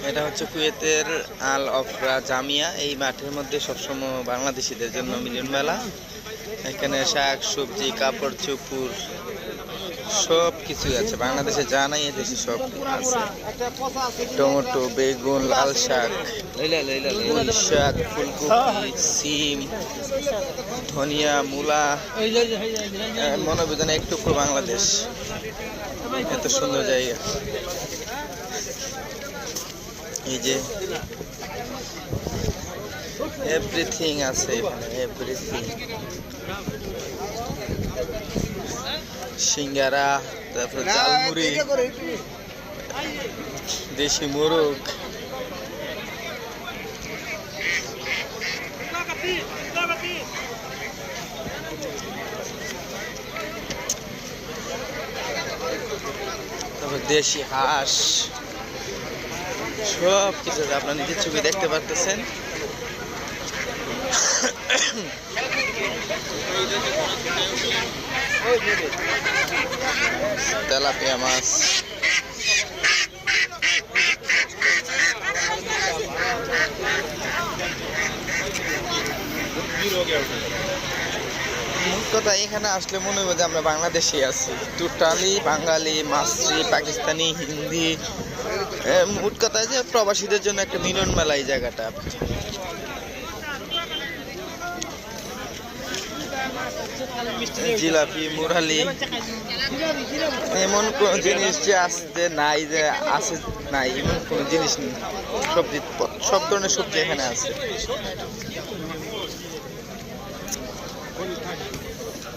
এটা হচ্ছে কুয়েতের আল অফরা জামিয়া। এই মাঠের মধ্যে সবসময় বাংলাদেশিদের জন্য মিলন মেলা। এখানে শাক সবজি কাপড় চোপড় সব কিছুই আছে, বাংলাদেশে যা নাই এদেশে সব আছে। টমেটো, বেগুন, লাল শাক, পুঁই শাক, ফুলকপি, সিম, ধনিয়া, মূলা, মনে হয় একটু বাংলাদেশ। এত সুন্দর জায়গা। এই যে এভরিথিং আছে এখানে, এভরিথিং। সিঙ্গারা, তারপরে ঝালমুড়ি, দেশি মোরগ, তারপর দেশি হাঁস, সব কিছু আপনার নিজের ছবি দেখতে পারতেছেন। তেলাপিয়া মাছ, মোট কথা এখানে আসলে মনে হয় যে আমরা বাংলাদেশে আছি। টোটালি বাঙালি, মাছরি, পাকিস্তানি, হিন্দি, মোট কথা যে প্রবাসীদের জন্য একটা মিলন মেলা এই জায়গাটা। জিলাপি, মুরালি, এমন কোন জিনিস যে আসতে নাই, যে আছে নাই এমন কোন জিনিস নেই। সবজি, সব ধরনের সবজি এখানে আছে।